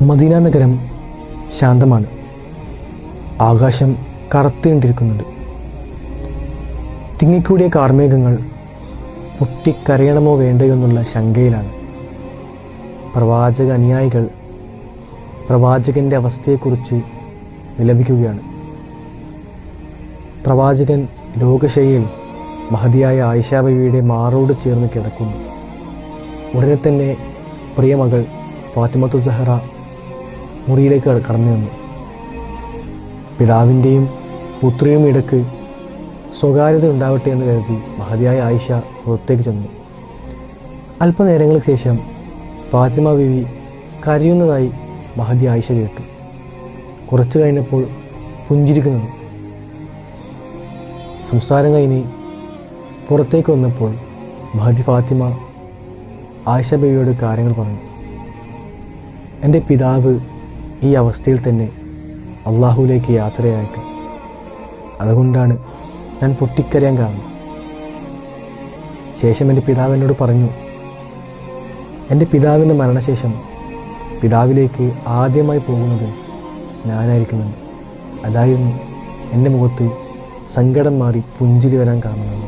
Medina നഗരം ശാന്തമാണ്. ആകാശം കറുത്തുകൊണ്ടിരിക്കുന്നുണ്ട്. തിങ്ങിക്കൂടിയ കാർമേഘങ്ങൾ പൊട്ടിക്കരയണമോ വേണ്ടയോ എന്നുള്ള ശങ്കയിലാണ്. പ്രവാചക അനുയായികൾ പ്രവാചകൻ്റെ അവസ്ഥയെക്കുറിച്ച് വിലപിക്കുകയാണ്. പ്രവാചകൻ രോഗശയ്യയിൽ മഹതിയായ ആയിഷ ബീവിയുടെ മാറോട് ചേർന്ന് കിടക്കുന്നു. ഉടനെ തന്നെ പ്രിയമകൾ ഫാത്തിമത്തു സഹറ മുറിയിലേക്ക് കടന്നു വന്നു. പിതാവിൻ്റെയും പുത്രിയും ഇടയ്ക്ക് സ്വകാര്യത ഉണ്ടാവട്ടെ എന്ന് കരുതി മഹതിയായ ആയിഷ പുറത്തേക്ക് ചെന്നു. അല്പനേരങ്ങൾക്ക് ശേഷം ഫാത്തിമ ബീവി കരയുന്നതായി മഹദി ആയിഷ കേട്ടു. കുറച്ചു കഴിഞ്ഞപ്പോൾ പുഞ്ചിരിക്കുന്നു. സംസാരം കഴിഞ്ഞ് പുറത്തേക്ക് വന്നപ്പോൾ മഹദി ഫാത്തിമ ആയിഷ ബീവിയോട് കാര്യങ്ങൾ പറഞ്ഞു. എൻ്റെ പിതാവ് ഈ അവസ്ഥയിൽ തന്നെ അള്ളാഹുവിലേക്ക് യാത്രയായിട്ട്, അതുകൊണ്ടാണ് ഞാൻ പൊട്ടിക്കരയാൻ കാരണം. ശേഷം എൻ്റെ പിതാവ് എന്നോട് പറഞ്ഞു, എൻ്റെ പിതാവിൻ്റെ മരണശേഷം പിതാവിലേക്ക് ആദ്യമായി പോകുന്നത് ഞാനായിരിക്കുമെന്ന്. അതായിരുന്നു എൻ്റെ മുഖത്ത് സങ്കടം മാറി പുഞ്ചിരി വരാൻ കാരണമെന്ന്.